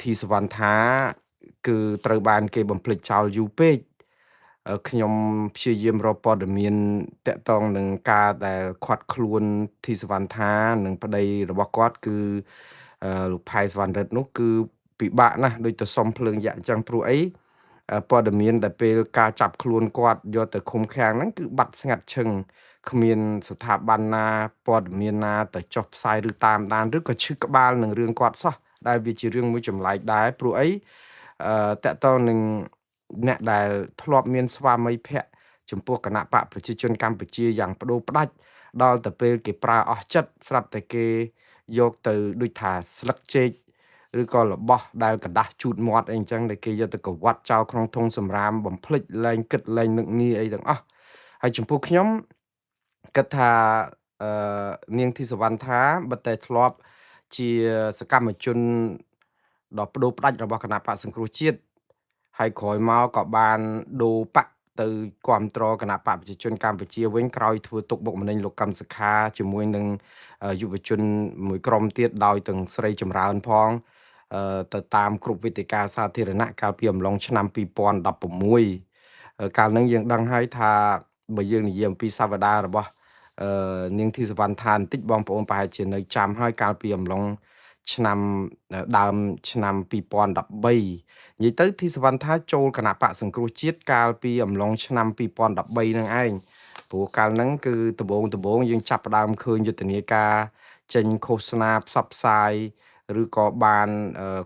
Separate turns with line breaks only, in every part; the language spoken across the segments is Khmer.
ធីសវណ្ណថាគឺត្រូវបានគេបំភ្លេចចោលយូរពេកខ្ញុំព្យាយាមរកព័ត៌មានតាក់ទងនឹងការដែលឃាត់ខ្លួនធីសវណ្ណថានិងប្តីរបស់គាត់គឺលោកផៃសវណ្ណរិទ្ធនោះគឺពិបាកណាស់ដូចទៅសុំភ្លើងយក្សអញ្ចឹងព្រោះអីព័ត៌មានដែលពេលការចាប់ខ្លួនគាត់យកទៅឃុំឃាំងហ្នឹងគឺបាត់ស្ងាត់ឈឹងគ្មានស្ថាប័នណាព័ត៌មានណាទៅចុះផ្សាយឬតាមដានឬក៏ឈឺក្បាលនឹងរឿងគាត់សោះដែលវាជារឿងមួយចម្លែកដែរព្រោះអីតកតងនឹងអ្នកដែលធ្លាប់មានស្វាមីភក្តិចំពោះគណៈបកប្រជាជនកម្ពុជាយ៉ាងប្តូរផ្ដាច់ដល់ទៅពេលគេប្រើអស់ចិត្តស្រាប់តែគេយកទៅដូចថាស្លឹកចេកឬក៏របស់ដែលกระដាស់ជូតមាត់អីអញ្ចឹងដែលគេយកទៅកវាត់ចោលក្នុងធុងសំរាមបំភ្លេចលែងគិតលែងនឹកងារអីទាំងអស់ហើយចំពោះខ្ញុំគិតថាអឺនាងធីសវណ្ណថាបើតែធ្លាប់ជាសកម្មជនដ៏ប្តូរផ្ដាច់របស់គណៈបក្សសង្គ្រោះជាតិហើយក្រោយមកក៏បានដូរបកទៅគ្រប់គ្រងគណៈបកប្រជាជនកម្ពុជាវិញក្រោយធ្វើទុកបុកម្នេញលោកកឹមសុខាជាមួយនឹងយុវជនមួយក្រុមទៀតដោយទាំងស្រីចម្រើនផងទៅតាមគ្រប់វេទិកាសាធារណៈកាលពីអំឡុងឆ្នាំ2016កាលហ្នឹងយើងដឹងហើយថាបើយើងនិយាយអំពីសវតារបស់នាងធីសវណ្ណថាបន្តិចបងប្អូនប្រហែលជានៅចាំហើយកាលពីអំឡុងឆ្នាំដើមឆ្នាំ2013និយាយទៅធីសវណ្ណថាចូលគណៈបកសង្គ្រោះជាតិកាលពីអំឡុងឆ្នាំ2013ហ្នឹងឯងព្រោះកាលហ្នឹងគឺដំបូងយើងចាប់ផ្ដើមឃើញយុទ្ធនាការចេញឃោសនាផ្សព្វផ្សាយឬក៏បាន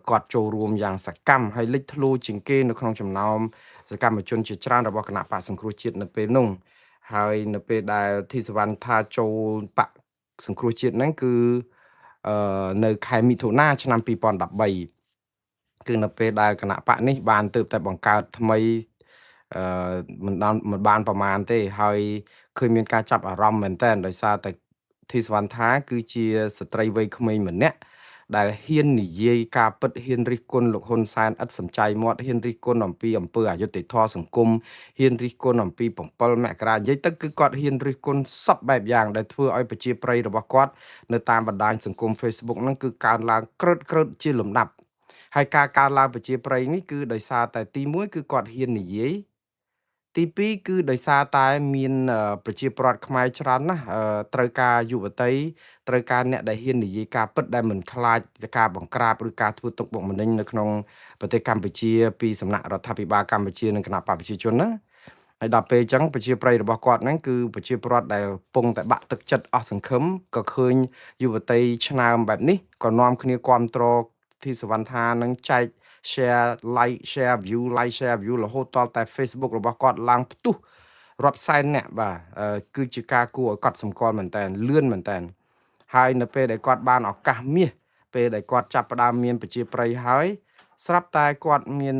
គាត់ចូលរួមយ៉ាងសកម្មហើយលេចធ្លោជាងគេនៅក្នុងចំណោមសកម្មជនជាច្រើនរបស់គណៈបកសង្គ្រោះជាតិនៅពេលនោះហើយនៅពេលដែលធីសវណ្ណថាចូលបកសង្គ្រោះជាតិហ្នឹងគឺនៅខែមិថុនាឆ្នាំ2013គឺនៅពេលដែលគណៈបកនេះបានទើបតែបង្កើតថ្មីអឺមិនបានប្រមាណទេហើយឃើញមានការចាប់អារម្មណ៍មែនទែនដោយសារតែធីសវណ្ណថាគឺជាស្ត្រីវ័យក្មេងម្នាក់ដែលហ៊ាននិយាយការពិតហ៊ានរិះគន់លោកហ៊ុនសែនឥតសំចៃមាត់ហ៊ានរិះគន់អំពីអំពើអយុត្តិធម៌សង្គមហ៊ានរិះគន់អំពី7មករានិយាយទៅគឺគាត់ហ៊ានរិះគន់សពបែបយ៉ាងដែលធ្វើឲ្យប្រជាប្រិយរបស់គាត់នៅតាមបណ្ដាញសង្គម Facebook ហ្នឹងគឺកើនឡើងក្រឹតជាលំដាប់ហើយការកើនឡើងប្រជាប្រិយនេះគឺដោយសារតែទី1គឺគាត់ហ៊ាននិយាយទី2គឺដោយសារតែមានប្រជាពលរដ្ឋខ្មែរច្រើនណាស់ត្រូវការយុវតីត្រូវការអ្នកដែលហ៊ាននិយាយការពិតដែលមិនខ្លាចការបង្ក្រាបឬការធ្វើទុកបុកម្នេញនៅក្នុងប្រទេសកម្ពុជាពីសំណាក់រដ្ឋាភិបាលកម្ពុជានិងគណៈបកប្រជាជនណាហើយដល់ពេលអញ្ចឹងប្រជាប្រិយរបស់គាត់ហ្នឹងគឺប្រជាពលរដ្ឋដែលពងតែបាក់ទឹកចិត្តអស់សង្ឃឹមក៏ឃើញយុវតីឆ្នើមបែបនេះក៏នាំគ្នាគាំទ្រទីសវណ្ណថានឹងចែក share like share view like share view រហូតដល់តែ Facebook របស់គាត់ឡើងផ្ទុះរាប់សែនអ្នកបាទគឺជាការគួរឲ្យកត់សម្គាល់មែនតើលឿនមែនតើហើយនៅពេលដែលគាត់បានឱកាសមាសពេលដែលគាត់ចាប់ផ្ដើមមានប្រជាប្រិយហើយស្រាប់តែគាត់មាន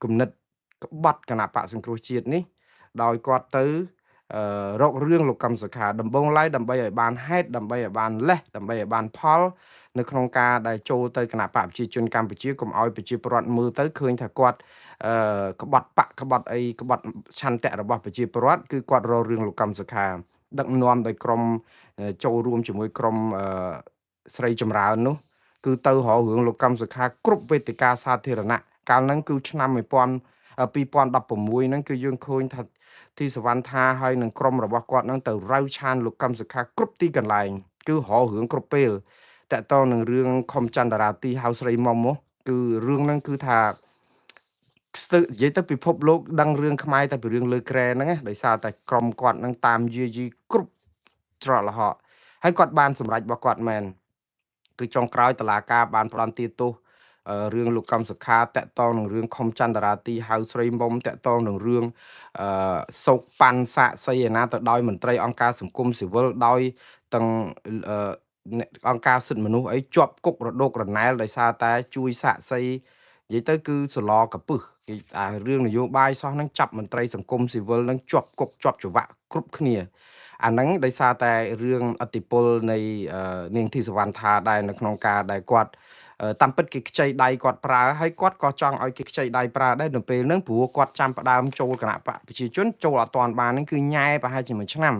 គំនិតក្បត់គណៈបកសង្គ្រោះជាតិនេះដោយគាត់ទៅរករឿងលោកកឹមសុខាដំបងឡាយដើម្បីឲ្យបានហេតុដើម្បីឲ្យបានលេសដើម្បីឲ្យបានផលនៅក្នុងការដែលចូលទៅគណៈបកប្រជាជនកម្ពុជាកុំឲ្យប្រជាពលរដ្ឋមើលទៅឃើញថាគាត់ក្បត់បកក្បត់អីក្បត់ឆន្ទៈរបស់ប្រជាពលរដ្ឋគឺគាត់រករឿងលោកកឹមសុខាដឹកនាំដោយក្រុមចូលរួមជាមួយក្រុមស្រីចម្រើននោះគឺទៅរករឿងលោកកឹមសុខាគ្រប់វេទិកាសាធារណៈកាលហ្នឹងគឺឆ្នាំ2016ហ្នឹងគឺយើងឃើញថាទីសវណ្ណថាហើយនឹងក្រុមរបស់គាត់ហ្នឹងទៅរាវឆានលោកកឹមសុខាគ្រប់ទីកន្លែងគឺរករឿងគ្រប់ពេលតកតងនឹងរឿងខំចន្ទរាទីហៅស្រីមុំមកគឺរឿងហ្នឹងគឺថាស្ទើរនិយាយទៅពិភពលោកដឹងរឿងខ្មែរតែពីរឿងលើក្រែហ្នឹងណាដោយសារតែក្រុមគាត់ហ្នឹងតាមយាយីគ្រប់ច្រកល្ហកហើយគាត់បានសម្រេចរបស់គាត់មែនគឺចុងក្រោយតុលាការបានផ្ដន្ទាទោសរឿងលោកកម្មសុខាតាក់ទងនឹងរឿងខំចន្ទរាទីហៅស្រីមុំតាក់ទងនឹងរឿងអសោកប៉ាន់សាកសីឯណាទៅដោយមន្ត្រីអង្គការសង្គមស៊ីវិលដោយទាំងអង្គការសិទ្ធិមនុស្សអីជាប់គុករដុករណែលដោយសារតែជួយសាកសីនិយាយទៅគឺសឡកពឹសគេរឿងនយោបាយសោះហ្នឹងចាប់មន្ត្រីសង្គមស៊ីវិលហ្នឹងជាប់គុកជាប់ច្បាក់គ្រប់គ្នាអាហ្នឹងដោយសារតែរឿងអតិពលនៃនាងធីសវណ្ណថាដែរនៅក្នុងការដែលគាត់តាមពិតគេខ្ចីដៃគាត់ប្រើហើយគាត់ក៏ចង់ឲ្យគេខ្ចីដៃប្រើដែរនៅពេលហ្នឹងព្រោះគាត់ចាំផ្ដើមចូលគណៈបកប្រជាជនចូលអត់ទាន់បានហ្នឹងគឺញ៉ែប្រហែលជា1ឆ្នាំ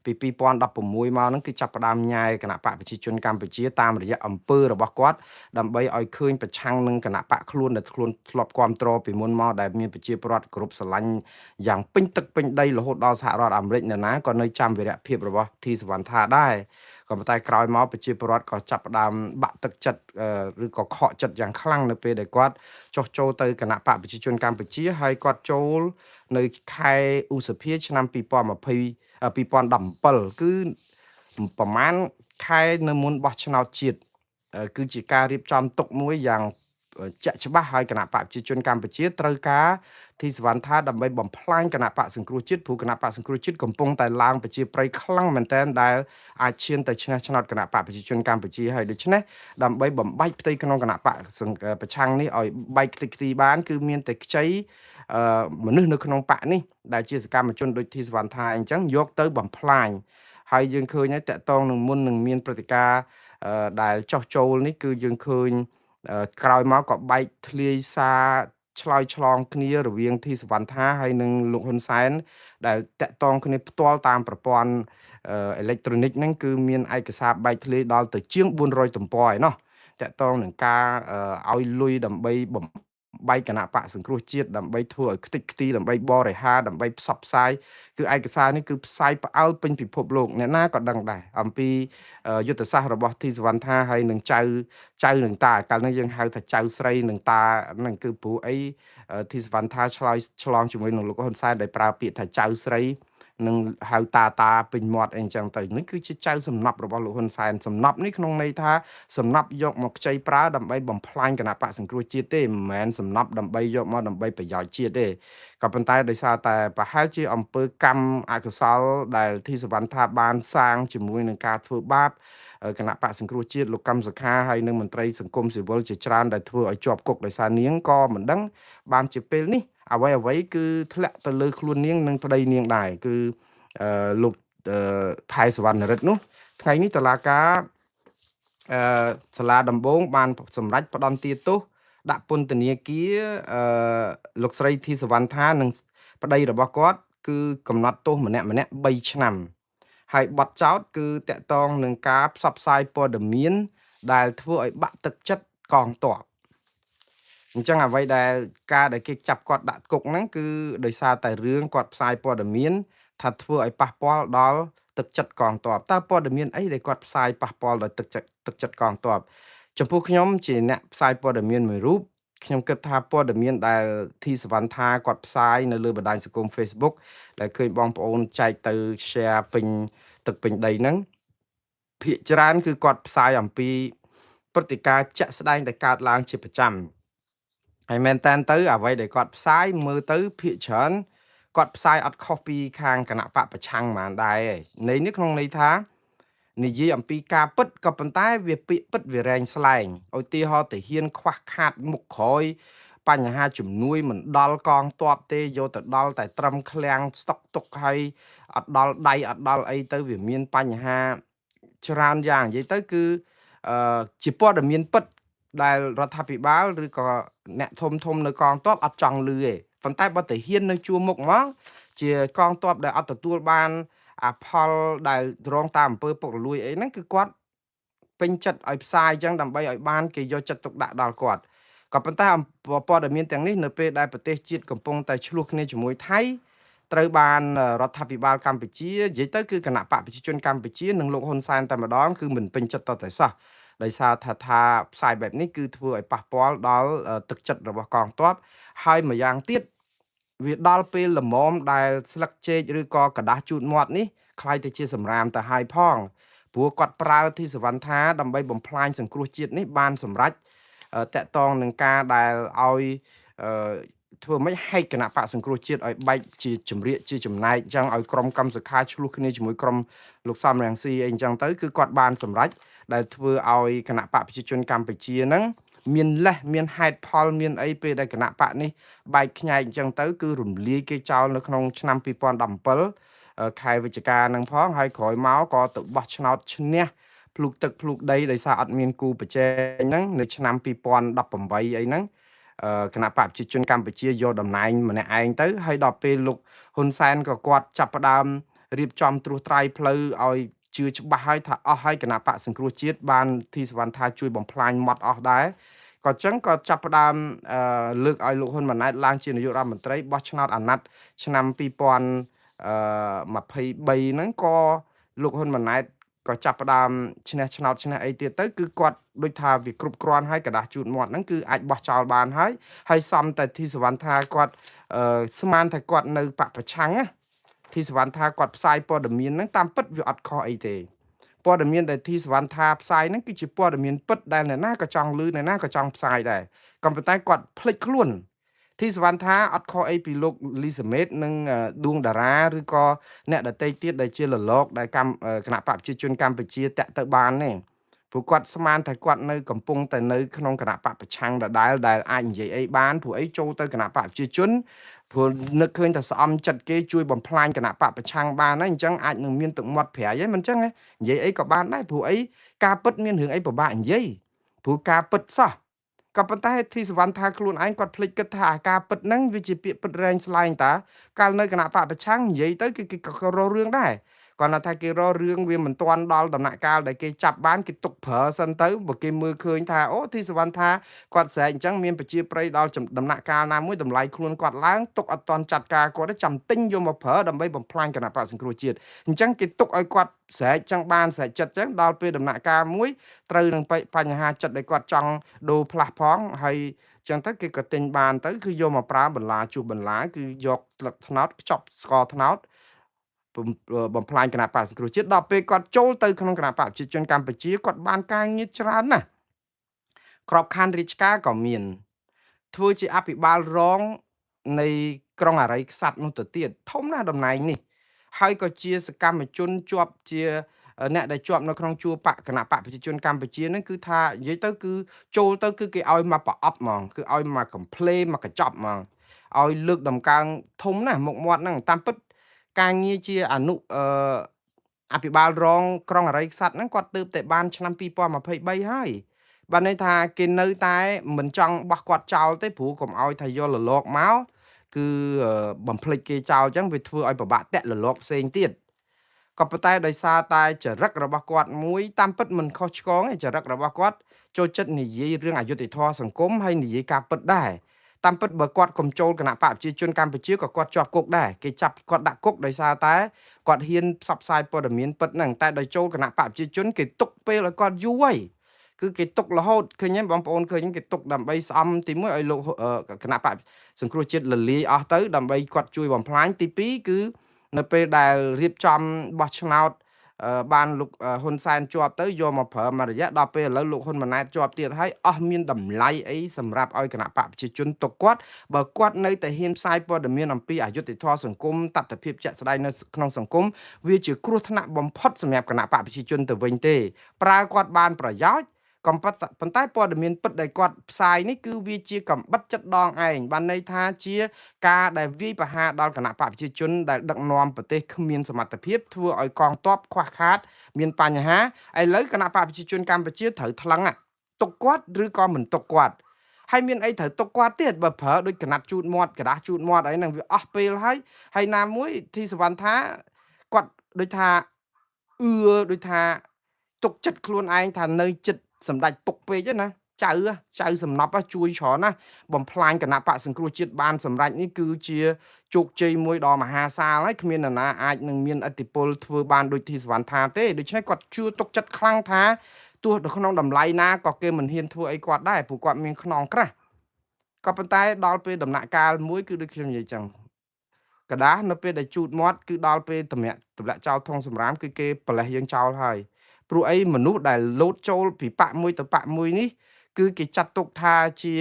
ពី2016មកហ្នឹងគឺចាប់ផ្ដើមញ៉ាយគណៈបកប្រជាជនកម្ពុជាតាមរយៈអំពើរបស់គាត់ដើម្បីឲ្យឃើញប្រឆាំងនឹងគណៈបកខ្លួនដែលខ្លួនធ្លាប់គ្រប់គ្រងពីមុនមកដែលមានប្រជាពលរដ្ឋគ្រប់ស្រឡាញ់យ៉ាងពេញទឹកពេញដីរហូតដល់សហរដ្ឋអាមេរិកនៅណាក៏នៅចាំវីរភាពរបស់ធីសវណ្ណថាដែរក៏ប៉ុន្តែក្រោយមកប្រជាពលរដ្ឋក៏ចាប់ផ្ដើមបាក់ទឹកចិត្តឬក៏ខកចិត្តយ៉ាងខ្លាំងនៅពេលដែលគាត់ចុះចូលទៅគណៈបកប្រជាជនកម្ពុជាហើយគាត់ចូលនៅខែឧសភាឆ្នាំ2017គឺប្រហែលខែនៅមុនបោះឆ្នោតជាតិគឺជាការរៀបចំទុកមួយយ៉ាងជាក់ច្បាស់ហើយគណៈបកប្រជាជនកម្ពុជាត្រូវការទីសវណ្ណថាដើម្បីបំផ្លាញគណៈបកសង្គ្រោះជាតិព្រោះគណៈបកសង្គ្រោះជាតិកំពុងតែឡើងប្រជាប្រិយខ្លាំងមែនទែនដែលអាចឈានទៅឈ្នះឆ្នោតគណៈបកប្រជាជនកម្ពុជាហើយដូច្នេះដើម្បីបំបែកផ្ទៃក្នុងគណៈបកប្រឆាំងនេះឲ្យបែកខ្ទេចខ្ទីបានគឺមានតែខ្ចីមនុស្សនៅក្នុងបកនេះដែលជាសកម្មជនដូចធីសវណ្ណថាអញ្ចឹងយកទៅបំផ្លាញហើយយើងឃើញហើយតកតងនឹងមុននឹងមានព្រឹត្តិការណ៍ដែលចោះចូលនេះគឺយើងឃើញក្រោយមកក៏បែកធ្លាយសារឆ្លើយឆ្លងគ្នារវាងធីសវណ្ណថាហើយនិងលោកហ៊ុនសែនដែលតាក់ទងគ្នាផ្ទាល់តាមប្រព័ន្ធអេឡិចត្រូនិកហ្នឹងគឺមានឯកសារបែកធ្លាយដល់ទៅជាង400ទំព័រឯណោះតាក់ទងនឹងការឲ្យលុយដើម្បីបំបែកគណៈបកសង្គ្រោះជាតិដើម្បីធ្វើឲ្យខ្ទេចខ្ទីដើម្បីបរិហាដើម្បីផ្សព្វផ្សាយគឺឯកសារនេះគឺផ្សាយផ្អើលពេញពិភពលោកអ្នកណាក៏ដឹងដែរអំពីយុទ្ធសាស្ត្ររបស់ធីសវណ្ណថាហើយនឹងចៅនឹងតាកាលនេះយើងហៅថាចៅស្រីនឹងតានឹងគឺព្រោះអីធីសវណ្ណថាឆ្លងជាមួយនឹងលោកហ៊ុនសែនដែលប្រើពាក្យថាចៅស្រីនឹងហៅតាពេញមាត់អីអញ្ចឹងទៅនេះគឺជាចៅសំណប់របស់លោកហ៊ុនសែនសំណប់នេះក្នុងន័យថាសំណប់យកមកខ្ចីប្រើដើម្បីបំផ្លាញគណៈបកសង្គ្រោះជាតិទេមិនមែនសំណប់ដើម្បីយកមកដើម្បីប្រយោជន៍ជាតិទេក៏ប៉ុន្តែដោយសារតែប្រហែលជាអំពើកម្មអកុសលដែលធីសវណ្ណថាបានសាងជាមួយនឹងការធ្វើបាបគណៈបកសង្គ្រោះជាតិលោកកម្មសខាហើយនិងមន្ត្រីសង្គមស៊ីវិលជាច្រើនដែលធ្វើឲ្យជាប់គុកដោយសារនាងក៏មិនដឹងបានជាពេលនេះអ្វីគឺធ្លាក់ទៅលើខ្លួននាងនិងប្តីនាងដែរគឺលោកថៃសវណ្ណរិទ្ធនោះថ្ងៃនេះតុលាការសាលាដំបងបានសម្រេចផ្តន្ទាទោសដាក់ពន្ធនាគារលោកស្រីធីសវណ្ណថានិងប្តីរបស់គាត់គឺកំណត់ទោសម្នាក់3ឆ្នាំហើយបទចោទគឺតាក់ទងនឹងការផ្សព្វផ្សាយព័ត៌មានដែលធ្វើឲ្យបាក់ទឹកចិត្តកងទ័ពអញ្ចឹងអ្វីដែលការដែលគេចាប់គាត់ដាក់គុកហ្នឹងគឺដោយសារតែរឿងគាត់ផ្សាយព័ត៌មានថាធ្វើឲ្យប៉ះពាល់ដល់ទឹកចិត្តកងទ័ពតើព័ត៌មានអីដែលគាត់ផ្សាយប៉ះពាល់ដល់ទឹកចិត្តកងទ័ពចំពោះខ្ញុំជាអ្នកផ្សាយព័ត៌មានមួយរូបខ្ញុំគិតថាព័ត៌មានដែលធីសវណ្ណថាគាត់ផ្សាយនៅលើបណ្ដាញសង្គម Facebook ដែលឃើញបងប្អូនចែកទៅ share ពេញទឹកពេញដីហ្នឹងភាគច្រើនគឺគាត់ផ្សាយអំពីព្រឹត្តិការណ៍ជាក់ស្ដែងដែលកើតឡើងជាប្រចាំហើយមែនតើទៅអ្វីដែលគាត់ផ្សាយមើលទៅភាគច្រើនគាត់ផ្សាយអត់ខុសពីខាងគណៈបកប្រឆាំងហ្មងដែរនៃនេះក្នុងន័យថានិយាយអំពីការពិតក៏ប៉ុន្តែវាពាក្យពិតវារែងស្លែងឧទាហរណ៍ទៅហ៊ានខ្វះខាតមុខក្រោយបញ្ហាជំនួយមិនដល់កងទ័ពទេយកទៅដល់តែត្រឹមឃ្លាំងស្តុកទុកហើយអត់ដល់ដៃអត់ដល់អីទៅវាមានបញ្ហាច្រើនយ៉ាងនិយាយទៅគឺជាព័ត៌មានពិតដែលរដ្ឋាភិបាលឬក៏អ្នកធំនៅកងទ័ពអត់ចង់លឺទេប៉ុន្តែបើទៅហ៊ាននៅជួរមុខមកជាកងទ័ពដែលអត់ទទួលបានអាផលដែលរងតាមអំពើពុករលួយអីហ្នឹងគឺគាត់ពេញចិត្តឲ្យផ្សាយអញ្ចឹងដើម្បីឲ្យបានគេយកចិត្តទុកដាក់ដល់គាត់ក៏ប៉ុន្តែព័ត៌មានទាំងនេះនៅពេលដែលប្រទេសជាតិកំពុងតែឆ្លោះគ្នាជាមួយថៃត្រូវបានរដ្ឋាភិបាលកម្ពុជានិយាយទៅគឺគណៈបកប្រជាជនកម្ពុជានិងលោកហ៊ុនសែនតែម្ដងគឺមិនពេញចិត្តតតែសោះដោយសារថាផ្សាយបែបនេះគឺធ្វើឲ្យប៉ះពាល់ដល់ទឹកចិត្តរបស់កងទ័ពហើយម្យ៉ាងទៀតវាដល់ពេលល្មមដែលស្លឹកចេកឬក៏กระดาษជូតមាត់នេះคล้ายទៅជាសម្រាមទៅហើយផងព្រោះគាត់ប្រើទីសវណ្ណថាដើម្បីបំផ្លាញសង្គ្រោះជាតិនេះបានសម្រេចតកតងនឹងការដែលឲ្យធ្វើមិនហែកគណៈបកសង្គ្រោះជាតិឲ្យបែកជាចម្រៀកជាចំណែកអញ្ចឹងឲ្យក្រុមកម្មសខាឆ្លោះគ្នាជាមួយក្រុមលោកសំរងស៊ីអីអញ្ចឹងទៅគឺគាត់បានសម្រេចដែលធ្វើឲ្យគណៈបកប្រជាជនកម្ពុជាហ្នឹងមានលេសមានហេតុផលមានអីពេលដែលគណៈបកនេះបែកខ្ញែកអញ្ចឹងទៅគឺរំលាយគេចោលនៅក្នុងឆ្នាំ2017ខែវិច្ឆិកាហ្នឹងផងហើយក្រោយមកក៏ទៅបោះឆ្នោតឈ្នះភ្លុកទឹកភ្លុកដីដោយសារអត់មានគូប្រជែងហ្នឹងនៅឆ្នាំ2018អីហ្នឹងគណៈបកប្រជាជនកម្ពុជាយកតំណែងម្នាក់ឯងទៅហើយដល់ពេលលោកហ៊ុនសែនក៏គាត់ចាប់ផ្ដើម រៀបចំត្រួសត្រាយផ្លូវឲ្យជឿច្បាស់ហើយថាអស់ហើយគណៈបកសង្គ្រោះជាតិបានទីសវណ្ណថាជួយបំផ្លាញមាត់អស់ដែរក៏អញ្ចឹងក៏ចាប់ផ្ដើមលើកឲ្យលោកហ៊ុនម៉ាណែតឡើងជានាយករដ្ឋមន្ត្រីបោះឆ្នោតអាណត្តិឆ្នាំ2023ហ្នឹងក៏លោកហ៊ុនម៉ាណែតក៏ចាប់ផ្ដើមឈ្នះឆ្នោតឈ្នះអីទៀតទៅគឺគាត់ដូចថាវាគ្រប់គ្រាន់ហើយกระดาษជូតមាត់ហ្នឹងគឺអាចបោះចោលបានហើយសំតែធីសវណ្ណថាគាត់ស្មានថាគាត់នៅបពប្រឆាំងណាធីសវណ្ណថាគាត់ផ្សាយព័ត៌មានហ្នឹងតាមពិតវាអត់ខុសអីទេព័ត៌មានដែលធីសវណ្ណថាផ្សាយហ្នឹងគឺជាព័ត៌មានពិតដែលអ្នកណាក៏ចង់ឮអ្នកណាក៏ចង់ផ្សាយដែរក៏ប៉ុន្តែគាត់ភ្លេចខ្លួនធីសវណ្ណថាអត់ខុសអីពីលោកលីសាមេតនិងឌួងតារាឬក៏អ្នកដតីទៀតដែលជាលលកដែលគណៈបកប្រជាជនកម្ពុជាតាក់ទៅបានទេព្រោះគាត់ស្មានថាគាត់នៅកំពុងតែនៅក្នុងគណៈបកប្រឆាំងដដែលអាចនិយាយអីបានព្រោះអីចូលទៅគណៈបកប្រជាជនព្រោះនឹកឃើញថាស្អំចិត្តគេជួយបំផ្លាញគណៈបកប្រឆាំងបានហើយអញ្ចឹងអាចនឹងមានទឹកមាត់ប្រៃហើយមិនអញ្ចឹងនិយាយអីក៏បានដែរព្រោះអីការពិតមានរឿងអីពិបាកនិយាយព្រោះការពិតសោះក៏ប៉ុន្តែធីសវណ្ណថាខ្លួនឯងគាត់ភ្លេចគិតថាការពិតហ្នឹងវាជាពាក្យពិតរែងស្លែងតាកាលនៅគណៈបកប្រឆាំងនិយាយទៅគេក៏រករឿងដែរគាត់ថាគេរករឿងវាមិនទាន់ដល់ដំណាក់កាលដែលគេចាប់បានគេទុកប្រើសិនទៅបើគេមើលឃើញថាអូធីសវណ្ណថាគាត់ស្រែកអញ្ចឹងមានប្រជាប្រិយដល់ដំណាក់កាលណាមួយតម្លៃខ្លួនគាត់ឡើងទុកអត់តន់ចាត់ការគាត់ចាំទិញយកមកប្រើដើម្បីបំផ្លាញគណៈបកសង្គ្រោះជាតិអញ្ចឹងគេទុកឲ្យគាត់ស្រែកចឹងបានស្រែកចិត្តចឹងដល់ពេលដំណាក់កាលមួយត្រូវនឹងបញ្ហាចិត្តដែលគាត់ចង់ដូរផ្លាស់ផងហើយចឹងទៅគេក៏ទិញបានទៅគឺយកមកប្រើបន្លាជួបបន្លាគឺយកស្លឹកត្នោតខ្ចប់ស្ករត្នោតបំផ្លាញគណៈបកសង្គ្រោះជាតិដល់ពេលគាត់ចូលទៅក្នុងគណៈបកប្រជាជនកម្ពុជាគាត់បានការងារច្រើនណាស់ក្របខ័ណ្ឌរាជការក៏មានធ្វើជាអភិបាលរងនៃក្រុងអរិយខ្សាត់នោះទៅទៀតធំណាស់តំណែងនេះហើយក៏ជាសកម្មជនជាប់ជាអ្នកដែលជាប់នៅក្នុងជួរបកគណៈបកប្រជាជនកម្ពុជាហ្នឹងគឺថានិយាយទៅគឺចូលទៅគឺគេឲ្យមកប្រអប់ហ្មងគឺឲ្យមកកំ pl េមកកញ្ចប់ហ្មងឲ្យលើកដំកើងធំណាស់មុខមាត់ហ្នឹងតាមពិតការងារជាអភិបាលរងក្រុងអរិយខ្សាត់ហ្នឹងគាត់ទើបតែបានឆ្នាំ2023ហើយបានន័យថាគេនៅតែមិនចង់បោះគាត់ចោលទេព្រោះកុំឲ្យថាយកលលកមកគឺបំភ្លេចគេចោលអញ្ចឹងវាធ្វើឲ្យពិបាកតាក់លលកផ្សេងទៀតក៏ប៉ុន្តែដោយសារតែចរិតរបស់គាត់មួយតាមពិតមិនខុសឆ្គងទេចរិតរបស់គាត់ចូលចិត្តនិយាយរឿងអយុត្តិធម៌សង្គមហើយនិយាយការពិតដែរតាមពិតបើគាត់កំចូលគណៈបកប្រជាជនកម្ពុជាក៏គាត់ជាប់គុកដែរគេចាប់គាត់ដាក់គុកដោយសារតែគាត់ហ៊ានផ្សព្វផ្សាយព័ត៌មានពិតហ្នឹងតែដោយចូលគណៈបកប្រជាជនគេទុកពេលឲ្យគាត់យូរហើយគឺគេទុករហូតឃើញទេបងប្អូនឃើញគេទុកដើម្បីស្អំទី1ឲ្យលោកគណៈបកសង្គ្រោះជាតិលលាយអស់ទៅដើម្បីគាត់ជួយបំផ្លាញទី2គឺនៅពេលដែលរៀបចំបោះឆ្នោតបានលោកហ៊ុនសែនជាប់ទៅយកមកប្រើមួយរយៈដល់ពេលឥឡូវលោកហ៊ុនម៉ាណែតជាប់ទៀតហើយអស់មានតម្លៃអីសម្រាប់ឲ្យគណៈបកប្រជាជនទុកគាត់បើគាត់នៅតែហ៊ានផ្សាយព័ត៌មានអំពីអយុត្តិធម៌សង្គមតថភាពជាក់ស្ដែងនៅក្នុងសង្គមវាជាគ្រោះថ្នាក់បំផុតសម្រាប់គណៈបកប្រជាជនទៅវិញទេប្រើគាត់បានប្រយោជន៍ក៏ប៉ុន្តែព័ត៌មានពិតដែលគាត់ផ្សាយនេះគឺវាជាកំបិតចិត្តដងឯងបានន័យថាជាការដែលវាយប្រហារដល់គណៈបកប្រជាជនដែលដឹកនាំប្រទេសគ្មានសមត្ថភាពធ្វើឲ្យកងទ័ពខ្វះខាតមានបញ្ហាឥឡូវគណៈបកប្រជាជនកម្ពុជាត្រូវថ្លឹងទុកគាត់ឬក៏មិនទុកគាត់ហើយមានអីត្រូវទុកគាត់ទៀតបើប្រើដូចកណាត់ជូតមាត់กระดาษជូតមាត់អីហ្នឹងវាអស់ពេលហើយណាមួយធីសវណ្ណថាគាត់ដូចថាដូចថាទុកចិត្តខ្លួនឯងថានៅចិត្តសម្ដេចពុកពេកណាចៅសំណប់ជួយច្រើនណាបំផ្លាញគណៈបកសង្គ្រោះជាតិបានសម្រេចនេះគឺជាជោគជ័យមួយដ៏មហាសាលហើយគ្មាននរណាអាចនឹងមានឥទ្ធិពលធ្វើបានដូចធីសវណ្ណថាទេដូច្នេះគាត់ជឿទុកចិត្តខ្លាំងថាទោះនៅក្នុងតម្លៃណាក៏គេមិនហ៊ានធ្វើអីគាត់ដែរព្រោះគាត់មានខ្នងក្រាស់ក៏ប៉ុន្តែដល់ពេលដំណាក់កាលមួយគឺដូចខ្ញុំនិយាយចឹងกระดาษនៅពេលដែលជូតមាត់គឺដល់ពេលតម្លាក់ចោលធុងសម្រាមគឺគេប្រលេះយើងចោលហើយព្រោះអីមនុស្សដែលលោតចូលពីបកមួយទៅបកមួយនេះគឺគេចាត់ទុកថាជា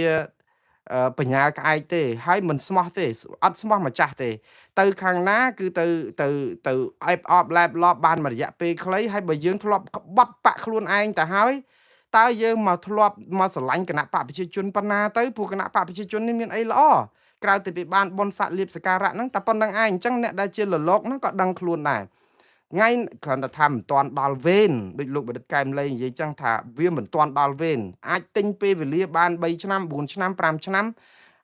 បញ្ញាក្អែកទេហើយមិនស្មោះទេអត់ស្មោះម្ចាស់ទេទៅខាងណាគឺទៅអែបអបឡែបឡប់បានមួយរយៈពេលខ្លីហើយបើយើងធ្លាប់ក្បត់បាក់ខ្លួនឯងទៅហើយតើយើងមកធ្លាប់មកស្រឡាញ់គណៈបកប្រជាជនប៉ុណ្ណាទៅព្រោះគណៈបកប្រជាជននេះមានអីល្អក្រៅពីបានបនស័កលៀបសការៈហ្នឹងតែប៉ុណ្្នឹងឯងអញ្ចឹងអ្នកដែលជាលលកហ្នឹងក៏ដឹងខ្លួនដែរថ្ងៃគ្រាន់តែថាមិនទាន់ដល់វេនដូចលោកបណ្ឌិតកែមលីនិយាយចឹងថាវាមិនទាន់ដល់វេនអាចទិញពេលវេលាបាន3ឆ្នាំ4ឆ្នាំ5ឆ្នាំ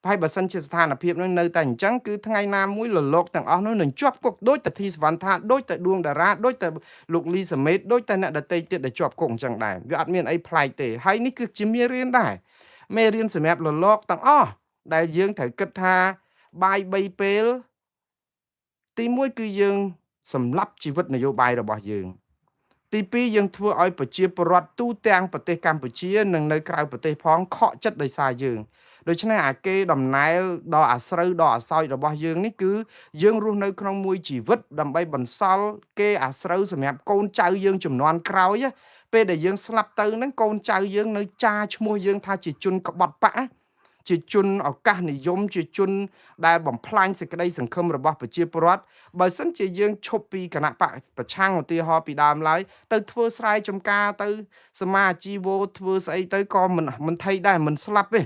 ហើយបើសិនជាស្ថានភាពនឹងនៅតែអញ្ចឹងគឺថ្ងៃណាមួយលលោកទាំងអស់នោះនឹងជាប់គុកដូចតែធីសវណ្ណថាដូចតែដួងតារាដូចតែលោកលីសាមេតដូចតែអ្នកដតីទៀតដែលជាប់គុកអញ្ចឹងដែរវាអត់មានអីប្លែកទេហើយនេះគឺជាមេរៀនដែរមេរៀនសម្រាប់លលោកទាំងអស់ដែលយើងត្រូវគិតថាបាយ3ពេលទី1គឺយើងសម្លាប់ជីវិតនយោបាយរបស់យើងទី2យើងធ្វើឲ្យប្រជាពលរដ្ឋទូទាំងប្រទេសកម្ពុជានិងនៅក្រៅប្រទេសផងខកចិត្តដោយសារយើងដូច្នេះអាគេដំណើរដល់អាស្រូវដល់អាសោចរបស់យើងនេះគឺយើងរស់នៅក្នុងមួយជីវិតដើម្បីបន្សល់គេអាស្រូវសម្រាប់កូនចៅយើងជំនាន់ក្រោយពេលដែលយើងស្លាប់ទៅហ្នឹងកូនចៅយើងនៅចាឈ្មោះយើងថាជាជនក្បត់បកជាជនឱកាសនិយមជាជនដែលបំផ្លាញសេចក្តីសង្ឃឹមរបស់ប្រជាពលរដ្ឋបើសិនជាយើងឈប់ពីគណៈបកប្រឆាំងឧទាហរណ៍ពីដើមឡើយទៅធ្វើស្រែចម្ការទៅសមាជីវោធ្វើស្អីទៅក៏មិនថៃដែរមិនស្លាប់ទេ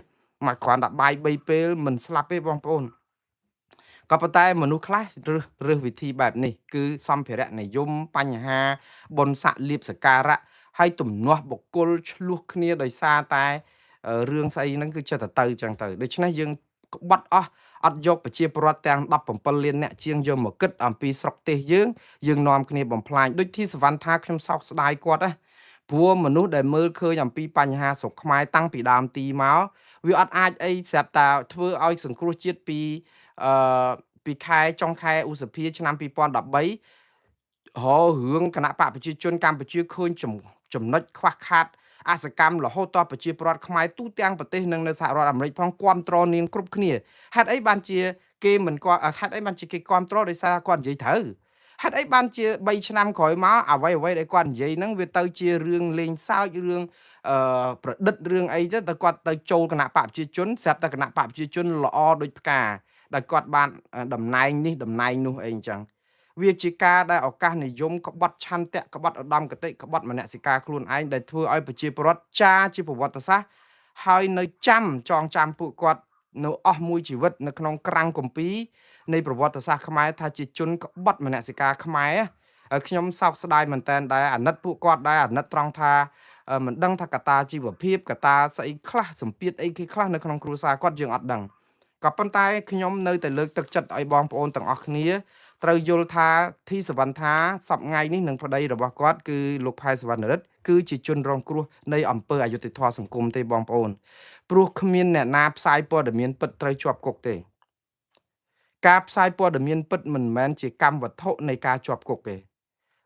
មកគ្រាន់តែបាយ3ពេលមិនស្លាប់ទេបងប្អូនក៏ប៉ុន្តែមនុស្សខ្លះរើសវិធីបែបនេះគឺសម្ភារៈនិយមបញ្ហាបុណ្យស័ក្តិលៀបសការៈហើយទំនាស់បុគ្គលឆ្លោះគ្នាដោយសារតែរឿងស្អីហ្នឹងគឺចិត្តទៅចឹងទៅដូច្នេះយើងក្បត់អត់យកប្រជាពលរដ្ឋទាំង17លានអ្នកជាងយកមកគិតអំពីស្រុកទេសយើងនាំគ្នាបំផ្លាញដូចទីសវណ្ណថាខ្ញុំសោកស្ដាយគាត់ណាព្រោះមនុស្សដែលមើលឃើញអំពីបញ្ហាស្រុកខ្មែរតាំងពីដើមទីមកវាអត់អាចអីស្រាប់តែធ្វើឲ្យសង្គ្រោះជាតិអឺពីចុងខែឧសភាឆ្នាំ2013រឿងគណៈបកប្រជាជនកម្ពុជាឃើញចំណុចខ្វះខាតអសកម្មរហូតដល់ប្រជាពលរដ្ឋខ្មែរទូទាំងប្រទេសនិងនៅសហរដ្ឋអាមេរិកផងគាំទ្រនាងគ្រប់គ្នាហេតុអីបានជាគេមិនគាត់ហេតុអីបានជាគេគាំទ្រដោយសារគាត់និយាយត្រូវហេតុអីបានជា3ឆ្នាំក្រោយមកអ្វីដែលគាត់និយាយហ្នឹងវាទៅជារឿងលេងសើចរឿងប្រឌិតរឿងអីទៅគាត់ទៅចូលគណៈបកប្រជាជនស្រាប់តែគណៈបកប្រជាជនល្អដូចផ្កាដែលគាត់បានតំណែងនេះតំណែងនោះអីអញ្ចឹងវាជាការដែលឱកាសនិយមក្បត់ឆន្ទៈក្បត់ឧត្តមគតិក្បត់មនសិការខ្លួនឯងដែលធ្វើឲ្យប្រជាពលរដ្ឋចាជាប្រវត្តិសាស្ត្រហើយនៅចងចាំពួកគាត់នៅអស់មួយជីវិតនៅក្នុងក្រាំងគម្ពីរនៃប្រវត្តិសាស្ត្រខ្មែរថាជាជនក្បត់មនសិការខ្មែរខ្ញុំសោកស្ដាយមែនតើដែលអាណិតពួកគាត់ដែរអាណិតត្រង់ថាមិនដឹងថាកតាជីវភាពកតាស្អីខ្លះសម្ពាធអីគេខ្លះនៅក្នុងគ្រួសារគាត់យើងអត់ដឹងក៏ប៉ុន្តែខ្ញុំនៅតែលើកទឹកចិត្តឲ្យបងប្អូនទាំងអស់គ្នាត្រូវយល់ថាធីសវណ្ណថាសប្ងៃនេះនឹងប្តីរបស់គាត់គឺលោកផែសវណ្ណរិទ្ធគឺជាជនរងគ្រោះនៃអំពើអយុត្តិធម៌សង្គមទេបងប្អូនព្រោះគ្មានអ្នកណាផ្សាយព័ត៌មានពិតត្រូវជាប់គុកទេការផ្សាយព័ត៌មានពិតមិនមែនជាកម្មវត្ថុនៃការជាប់គុកទេ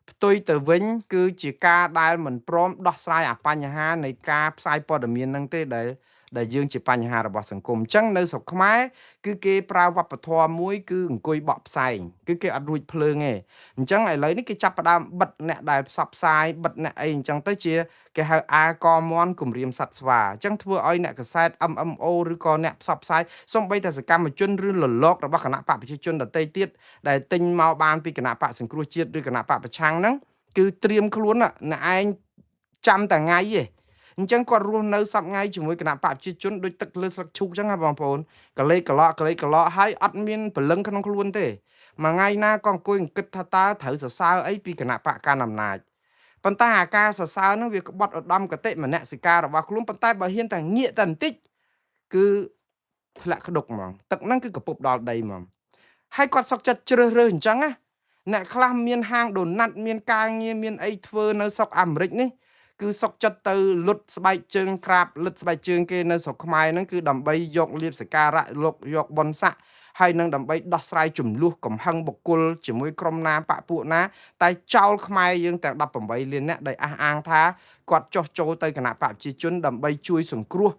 ផ្ទុយទៅវិញគឺជាការដែលមិនព្រមដោះស្រាយបញ្ហានៃការផ្សាយព័ត៌មានហ្នឹងទេដែលយើងជាបញ្ហារបស់សង្គមអញ្ចឹងនៅស្រុកខ្មែរគឺគេប្រើវប្បធម៌មួយគឺអង្គុយបក់ផ្សែងគឺគេអត់រួចភ្លើងទេអញ្ចឹងឥឡូវនេះគេចាប់ផ្ដើមបិទអ្នកដែលផ្សព្វផ្សាយបិទអ្នកអីអញ្ចឹងទៅជាគេហៅអាកមន់គម្រាមសัตว์ស្វាអញ្ចឹងធ្វើឲ្យអ្នកកសែត MMO ឬក៏អ្នកផ្សព្វផ្សាយសូម្បីតែសកម្មជនឬលលករបស់គណៈបកប្រជាជនដទៃទៀតដែលទិញមកបានពីគណៈបកសង្គ្រោះជាតិឬគណៈបកប្រឆាំងហ្នឹងគឺត្រៀមខ្លួនអ្នកឯងចាំតែថ្ងៃឯងអញ្ចឹងគាត់រស់នៅសប្ងៃជាមួយគណៈបកប្រជាជនដូចទឹកលើស្លឹកឈូកអញ្ចឹងណាបងប្អូនកលេសកឡកហើយអត់មានព្រលឹងក្នុងខ្លួនទេមួយថ្ងៃណាក៏អង្គុយគិតថាតើត្រូវសរសើរអីពីគណៈបកកណ្ដាលអំណាចប៉ុន្តែអាការសរសើរហ្នឹងវាក្បត់ឧត្តមគតិមនសិការរបស់ខ្លួនប៉ុន្តែបើហ៊ានតែងាកតែបន្តិចគឺធ្លាក់ក្តុកហ្មងទឹកហ្នឹងគឺកពុបដល់ដីហ្មងហើយគាត់សុកចិត្តជ្រើសរើសអញ្ចឹងណាអ្នកខ្លះមានហាងដូណាត់មានការងារមានអីធ្វើនៅស្រុកអាមេរិកនេះគឺសុកចិត្តទៅលុតស្បែកជើងក្រាបលិតស្បែកជើងគេនៅស្រុកខ្មែរហ្នឹងគឺដើម្បីយកលៀបសការៈយកបុណ្យស័ក្តិហើយនឹងដើម្បីដោះស្រាយចំនួនកំហឹងបុគ្គលជាមួយក្រុមណាបពពួកណាតែចោលខ្មែរយើងទាំង18លានអ្នកដែលអះអាងថាគាត់ចោះចូលទៅគណៈបកប្រជាជនដើម្បីជួយសង្គ្រោះ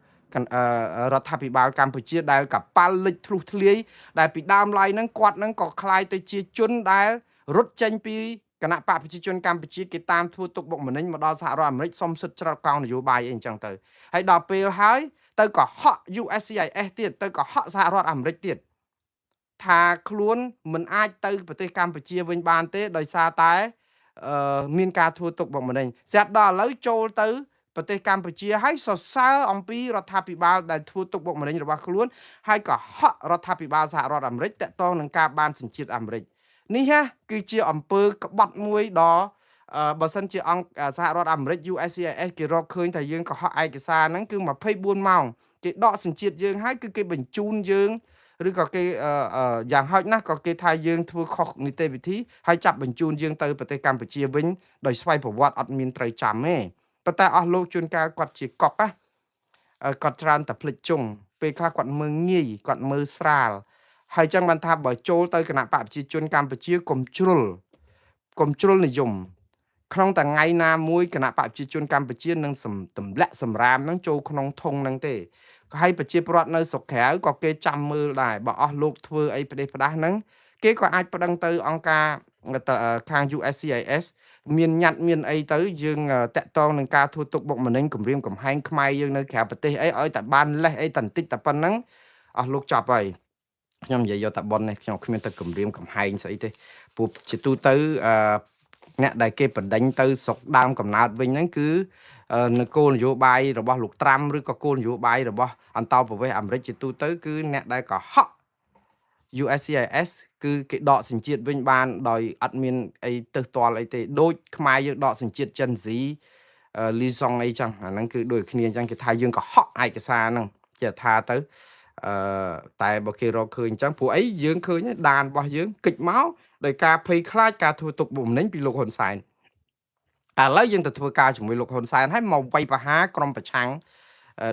រដ្ឋាភិបាលកម្ពុជាដែលកប៉ាល់លិចធ្លុះធ្លាយដែលពីដើមឡើយហ្នឹងគាត់ហ្នឹងក៏คล้ายទៅជាជនដែលរត់ចេញពីគណៈបកប្រជាជនកម្ពុជាគេតាមធ្វើទុកបុកម្នេញមកដល់សហរដ្ឋអាមេរិកសុំសិទ្ធិច្រកកោននយោបាយអីអញ្ចឹងទៅហើយដល់ពេលហើយទៅកុហក USCIS ទៀតទៅកុហកសហរដ្ឋអាមេរិកទៀតថាខ្លួនមិនអាចទៅប្រទេសកម្ពុជាវិញបានទេដោយសារតែមានការធ្វើទុកបុកម្នេញស្រាប់ដល់ឥឡូវចូលទៅប្រទេសកម្ពុជាហើយសរសើរអំពីរដ្ឋាភិបាលដែលធ្វើទុកបុកម្នេញរបស់ខ្លួនហើយក៏ហក់រដ្ឋាភិបាលសហរដ្ឋអាមេរិកតាក់ទងនឹងការបានសញ្ជាតិអាមេរិកនេះគឺជាអំពើក្បត់មួយដ៏បើសិនជាអង្គសហរដ្ឋអាមេរិក USCIS គេរកឃើញថាយើងកុហកឯកសារហ្នឹងគឺ24ម៉ោង គេដកសញ្ជាតិយើងហើយគឺគេបញ្ជូនយើងឬក៏គេយ៉ាងហោចណាស់ក៏គេថាយើងធ្វើខុសនីតិវិធីហើយចាប់បញ្ជូនយើងទៅប្រទេសកម្ពុជាវិញដោយស្វ័យប្រវត្តិអត់មានត្រូវចាំទេប៉ុន្តែអស់លោកជួនកាលគាត់ជាកុកណាគាត់ច្រើនតែភ្លេចជង់ពេលខ្លះគាត់មើងងាយគាត់មើលស្រាលហើយចឹងបានថាបើចូលទៅគណៈបកប្រជាជនកម្ពុជាកុំជ្រុលនិយមក្នុងតែថ្ងៃណាមួយគណៈបកប្រជាជនកម្ពុជានឹងទម្លាក់សម្រាមនឹងចូលក្នុងធុងនឹងទេក៏ហើយប្រជាពលរដ្ឋនៅស្រុកក្រៅក៏គេចាំមើលដែរបើអស់លោកធ្វើអីផ្ដេសផ្ដាស់ហ្នឹងគេក៏អាចប្តឹងទៅអង្គការខាង USCIS មានញត្តិមានអីទៅយើងតាក់ទងនឹងការធ្វើទុកបុកម្នេញគម្រាមកំហែងខ្មែរយើងនៅក្រៅប្រទេសអីឲ្យតែបានលេះអីតែបន្តិចតែប៉ុណ្ណឹងអស់លោកចប់ហើយខ្ញុំនិយាយយកតែប៉ុននេះខ្ញុំគ្មានទៅគម្រាមកំហែងស្អីទេព្រោះជាទូទៅអ្នកដែលគេបណ្ដេញទៅស្រុកដើមកំណើតវិញហ្នឹងគឺនៅគោលនយោបាយរបស់លោកត្រាំឬក៏គោលនយោបាយរបស់អន្តោប្រវេសន៍អាមេរិកជាទូទៅគឺអ្នកដែលកុហក USCIS គឺគេដកសញ្ជាតិវិញបានដោយអត់មានអីទើសទាល់អីទេដូចខ្មែរយើងដកសញ្ជាតិ Gen Z លីសុងអីចឹងអាហ្នឹងគឺដូចគ្នាអញ្ចឹងគេថាយើងកុហកឯកសារហ្នឹងជាថាទៅតែបើគេរកឃើញអញ្ចឹងព្រោះអីយើងឃើញដានរបស់យើងគិចមកដោយការភ័យខ្លាចការធ្វើទុកបុកម្នេញពីលោកហ៊ុនសែនឥឡូវយើងទៅធ្វើការជាមួយលោកហ៊ុនសែនហើយមកវាយប្រហារក្រុមប្រឆាំង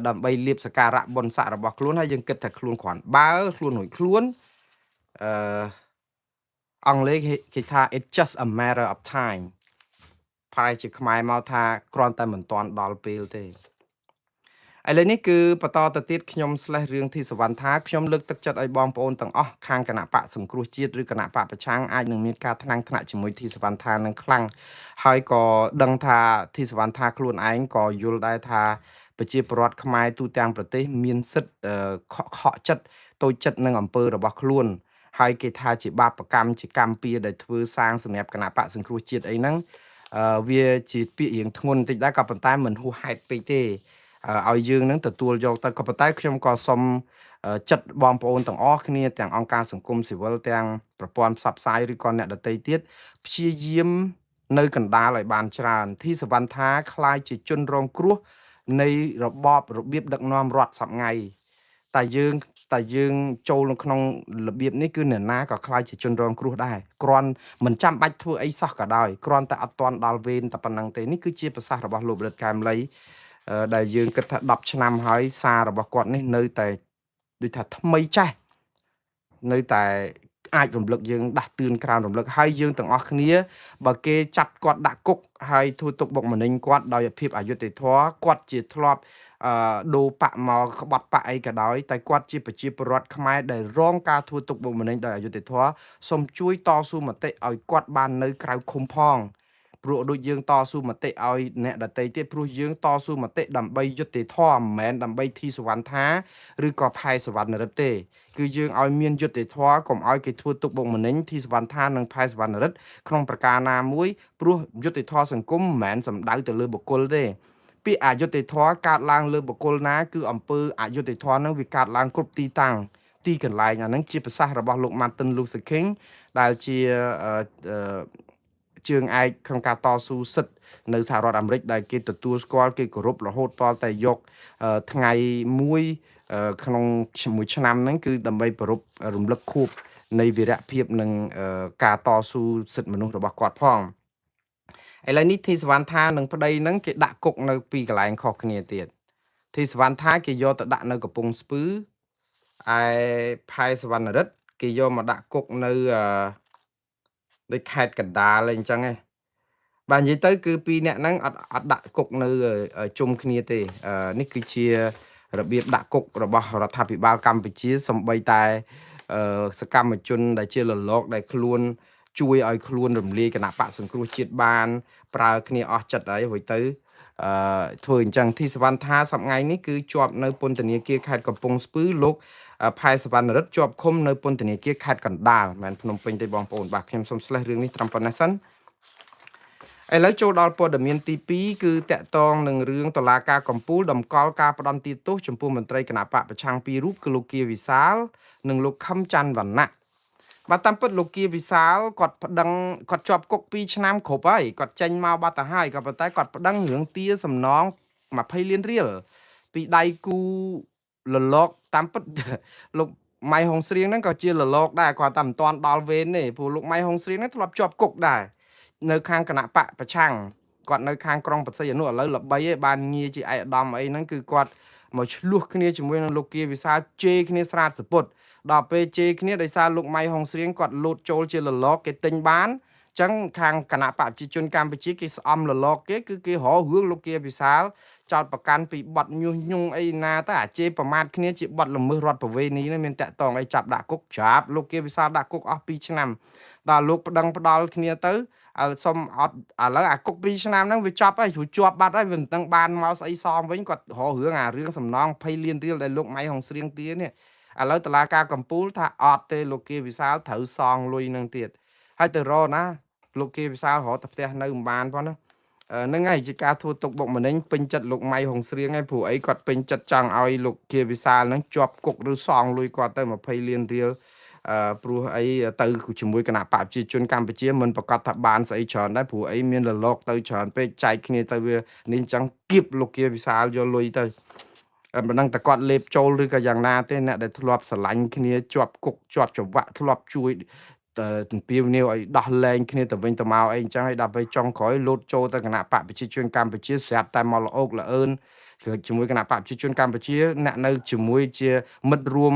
ដើម្បីលៀបសការៈបុណ្យស័ក្តិរបស់ខ្លួនហើយយើងគិតថាខ្លួនគ្រាន់បើខ្លួនរួចខ្លួនអង់គ្លេសគេថា it's just a matter of time ប្រែជាខ្មែរមកថាគ្រាន់តែមិនទាន់ដល់ពេលទេឥឡូវនេះគឺបន្តទៅទៀតខ្ញុំរឿងធីសវណ្ណថាខ្ញុំលើកទឹកចិត្តឲ្យបងប្អូនទាំងអស់ខាងគណៈបកសង្គ្រោះជាតិឬគណៈបកប្រឆាំងអាចនឹងមានការថ្នាំងថ្នាក់ជាមួយធីសវណ្ណថានឹងខ្លាំងហើយក៏ដឹងថាធីសវណ្ណថាខ្លួនឯងក៏យល់ដែរថាប្រជាពលរដ្ឋខ្មែរទូទាំងប្រទេសមានសិទ្ធិខកចិត្តតូចចិត្តនឹងអំពើរបស់ខ្លួនហើយគេថាជាបាបកម្មជាកម្មពៀដែលធ្វើសាងសម្រាប់គណៈបកសង្គ្រោះជាតិអីហ្នឹងវាជាពាក្យរៀងធ្ងន់បន្តិចដែរក៏ប៉ុន្តែមិនហួសហេតុពេកទេឲ្យយើងនឹងទទួលយកទៅក៏ប៉ុន្តែខ្ញុំក៏សូមចិត្តបងប្អូនទាំងអស់គ្នាទាំងអង្គការសង្គមស៊ីវិលទាំងប្រព័ន្ធផ្សព្វផ្សាយឬក៏អ្នកដទៃទៀតព្យាយាមនៅកណ្ដាលឲ្យបានច្រើនធីសវណ្ណថាคล้ายជាជនរងគ្រោះនៃរបៀបដឹកនាំរដ្ឋសពថ្ងៃតែយើងចូលនៅក្នុងរបៀបនេះគឺអ្នកណាក៏คล้ายជាជនរងគ្រោះដែរគ្រាន់មិនចាំបាច់ធ្វើអីសោះក៏ដោយគ្រាន់តែអត់ទាន់ដល់វេនតែប៉ុណ្្នឹងទេនេះគឺជាប្រសាសន៍របស់លោករដ្ឋកែមលីដែលយើងគិតថា10ឆ្នាំហើយសាររបស់គាត់នេះនៅតែដូចថាថ្មីចាស់នៅតែអាចរំលឹកយើងដាស់តឿនក្រើនរំលឹកហើយយើងទាំងអស់គ្នាបើគេចាប់គាត់ដាក់គុកហើយធ្វើទុកបុកម្នេញគាត់ដោយភាពអយុត្តិធម៌គាត់ជាធ្លាប់ដូរបាក់មកក្បត់បាក់អីក៏ដោយតែគាត់ជាប្រជាពលរដ្ឋខ្មែរដែលរងការធ្វើទុកបុកម្នេញដោយអយុត្តិធម៌សូមជួយតស៊ូមតិឲ្យគាត់បាននៅក្រៅឃុំផងព្រោះដូចយើងតស៊ូមតិឲ្យអ្នកដទៃទៀតព្រោះយើងតស៊ូមតិដើម្បីយុត្តិធម៌មិនមែនដើម្បីធីសវណ្ណថាឬក៏ផែសវណ្ណរិទ្ធទេគឺយើងឲ្យមានយុត្តិធម៌កុំឲ្យគេធ្វើទុកបុកម្នេញធីសវណ្ណថានិងផែសវណ្ណរិទ្ធក្នុងប្រការណាមួយព្រោះយុត្តិធម៌សង្គមមិនមែនសំដៅទៅលើបុគ្គលទេពាក្យអយុត្តិធម៌កើតឡើងលើបុគ្គលណាគឺអំពើអយុត្តិធម៌នឹងវាកើតឡើងគ្រប់ទីតាំងទីកន្លែងអានឹងជាប្រសាសន៍របស់លោក Martin Luther King ដែលជាជើងឯកក្នុងការតស៊ូសិទ្ធិនៅសហរដ្ឋអាមេរិកដែលគេទទួលស្គាល់គេគោរពរហូតតតែយកថ្ងៃមួយក្នុងមួយឆ្នាំហ្នឹងគឺដើម្បីប្រពរំលឹកខួបនៃវីរភាពនិងការតស៊ូសិទ្ធិមនុស្សរបស់គាត់ផងឥឡូវនេះធីសវណ្ណថានឹងប្តីហ្នឹងគេដាក់គុកនៅពីកន្លែងខុសគ្នាទៀតធីសវណ្ណថាគេយកទៅដាក់នៅកំពង់ស្ពឺឯផែសវណ្ណរិទ្ធគេយកមកដាក់គុកនៅដូចខេត្តកណ្ដាលអីអញ្ចឹងឯងបាទនិយាយទៅគឺពីរអ្នកហ្នឹងអត់ដាក់គុកនៅជុំគ្នាទេនេះគឺជារបៀបដាក់គុករបស់រដ្ឋាភិបាលកម្ពុជាសំបីតែសកម្មជនដែលជាលលកដែលខ្លួនជួយឲ្យខ្លួនរំលាយគណៈបកសង្គ្រោះជាតិបានប្រើគ្នាអស់ចិត្តហើយរួចទៅធ្វើអញ្ចឹងធីសវណ្ណថាសប្ងៃនេះគឺជាប់នៅពន្ធនាគារខេត្តកំពង់ស្ពឺលោកផែសវណ្ណរិទ្ធជាប់ឃុំនៅពន្ធនាគារខេត្តកណ្ដាលមិនមែនភ្នំពេញទេបងប្អូនបាទខ្ញុំសូមស្លេះរឿងនេះត្រឹមប៉ុណ្ណេះសិនឥឡូវចូលដល់ព័ត៌មានទី2គឺតកតងនឹងរឿងតុលាការកំពូលតម្កល់ការផ្ដន្ទាទោសចំពោះមន្ត្រីគណៈបកប្រឆាំងពីររូបគឺលោកគៀវិសាលនិងលោកខឹមច័ន្ទវណ្ណៈបាទតាមពិតលោកគៀវិសាលគាត់ប្តឹងគាត់ជាប់គុក2ឆ្នាំគ្រប់ហើយគាត់ចេញមកបាត់ទៅហើយក៏ប៉ុន្តែគាត់ប្តឹងរឿងទាសំណង20លានរៀលពីដៃគូ លលកតាមពិត លោកម៉ៃហុងស្រៀងហ្នឹងក៏ជាលលកដែរគាត់តែមិនទាន់ដល់វេនទេព្រោះលោកម៉ៃហុងស្រៀងហ្នឹងធ្លាប់ជាប់គុកដែរនៅខាងគណៈបកប្រឆាំងគាត់នៅខាងក្រុងបរសៃអនុឥឡូវល្បីឯងបានងារជាឯកឧត្តមអីហ្នឹងគឺគាត់មកឆ្លោះគ្នាជាមួយនឹងលោកគៀវិសាលជេរគ្នាស្រាតសពុតដល់ពេលជេរគ្នាដោយសារលោកម៉ៃហុងស្រៀងគាត់លោតចូលជាលលកគេទិញបានចឹងខាងគណៈបកប្រជាជនកម្ពុជាគេស្អំលលកគេគឺគេរករឿងលោកគៀវិសាលចោតប្រកាន់ពីបទញុះញង់អីណាទៅអាជេរប្រមាថគ្នាជាបទល្មើសរដ្ឋប្រវេណីនេះមានតាក់តងអីចាប់ដាក់គុកចាប់លោកគៀវិសាលដាក់គុកអស់2ឆ្នាំដល់លោកប្តឹងផ្ដាល់គ្នាទៅសុំអត់ឥឡូវអាគុក2ឆ្នាំហ្នឹងវាចប់ហើយព្រោះជាប់បាត់ហើយវាមិនដឹងបានមកស្អីសមវិញគាត់រករឿងអារឿងសំណង20លានរៀលដែលលោកម៉ៃហុងស្រៀងទានេះឥឡូវតុលាការកំពូលថាអត់ទេលោកគៀវិសាលត្រូវសងលុយនឹងទៀតហើយទៅរកណាលោកគៀវិសាលរកតែផ្ទះនៅមិនបានផងណាហ្នឹងហើយជាការធ្វើទុកបុកម្នេញពេញចិត្តលោកម៉ៃហុងស្រៀងហើយព្រោះអីគាត់ពេញចិត្តចង់ឲ្យលោកគៀវិសាលហ្នឹងជាប់គុកឬសងលុយគាត់ទៅ20លានរៀលព្រោះអីទៅជាមួយគណៈបកប្រជាជនកម្ពុជាមិនប្រកាសថាបានស្អីច្រើនដែរព្រោះអីមានលលកទៅច្រើនពេកចែកគ្នាទៅវានេះអញ្ចឹងគៀបលោកគៀវិសាលយកលុយទៅមិនដឹងតែគាត់លេបចូលឬក៏យ៉ាងណាទេអ្នកដែលធ្លាប់ស្រឡាញ់គ្នាជាប់គុកជាប់ច្រវាក់ធ្លាប់ជួយទំពាវនាវឲ្យដោះលែងគ្នាទៅវិញទៅមកអីអញ្ចឹងហើយដល់ពេលចុងក្រោយលោតចូលទៅគណៈបកប្រជាជនកម្ពុជាស្រាប់តែមកល្អោកល្អឿនគឺជាមួយគណៈបកប្រជាជនកម្ពុជាអ្នកនៅជាមួយជាមិត្តរួម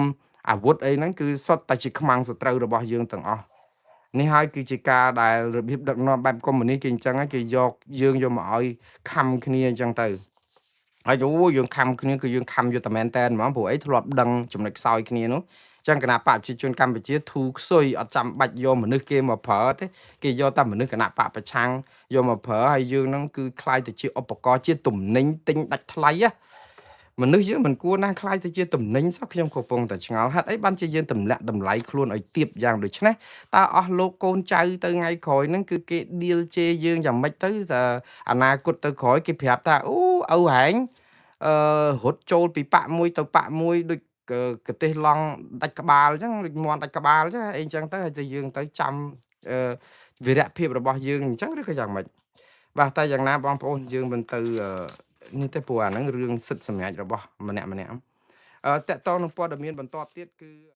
អាវុធអីហ្នឹងគឺសុទ្ធតែជាខ្មាំងសត្រូវរបស់យើងទាំងអស់នេះហើយគឺជាការដែលរបៀបដឹកនាំបែបកុម្មុយនីសគេអញ្ចឹងហើយគេយកយើងយកមកឲ្យខំគ្នាអញ្ចឹងទៅហើយយើងខំគ្នាគឺយើងខំយកតែមែនតែនហ្មងព្រោះអីធ្លាប់ដឹងចំណុចខ្សោយគ្នានោះចឹងគណៈបកប្រជាជនកម្ពុជាធូខ្សុយអត់ចាំបាច់យកមនុស្សគេមកប្រើទេគេយកតែមនុស្សគណៈបកប្រឆាំងយកមកប្រើហើយយើងនឹងគឺคล้ายទៅជាឧបករណ៍ជាទំនិញទិញដាច់ថ្លៃណាមនុស្សយើងមិនគួរណាคล้ายទៅជាទំនិញសោះខ្ញុំកំពុងតែឆ្ងល់ហេតុអីបានជាយើងទម្លាក់តម្លៃខ្លួនឲ្យទាបយ៉ាងដូចនេះតើអស់លោកកូនចៅទៅថ្ងៃក្រោយហ្នឹងគឺគេឌីលជេរយើងយ៉ាងម៉េចទៅអនាគតទៅក្រោយគេប្រាប់ថាអូឪហែងរត់ចូលពីប៉ាក់មួយទៅប៉ាក់មួយដូចកទេសឡង់ដាច់ក្បាលអញ្ចឹងដូចមាន់ដាច់ក្បាលអញ្ចឹងអីអញ្ចឹងទៅហើយទៅយើងទៅចាំវីរៈភាពរបស់យើងអញ្ចឹងឬក៏យ៉ាងម៉េចបាទតែយ៉ាងណាបងប្អូនយើងមិនទៅនេះទេព្រោះអាហ្នឹងរឿងសិទ្ធិសម្រេចរបស់ម្នាក់តកតងនឹងព័ត៌មានបន្តទៀតគឺ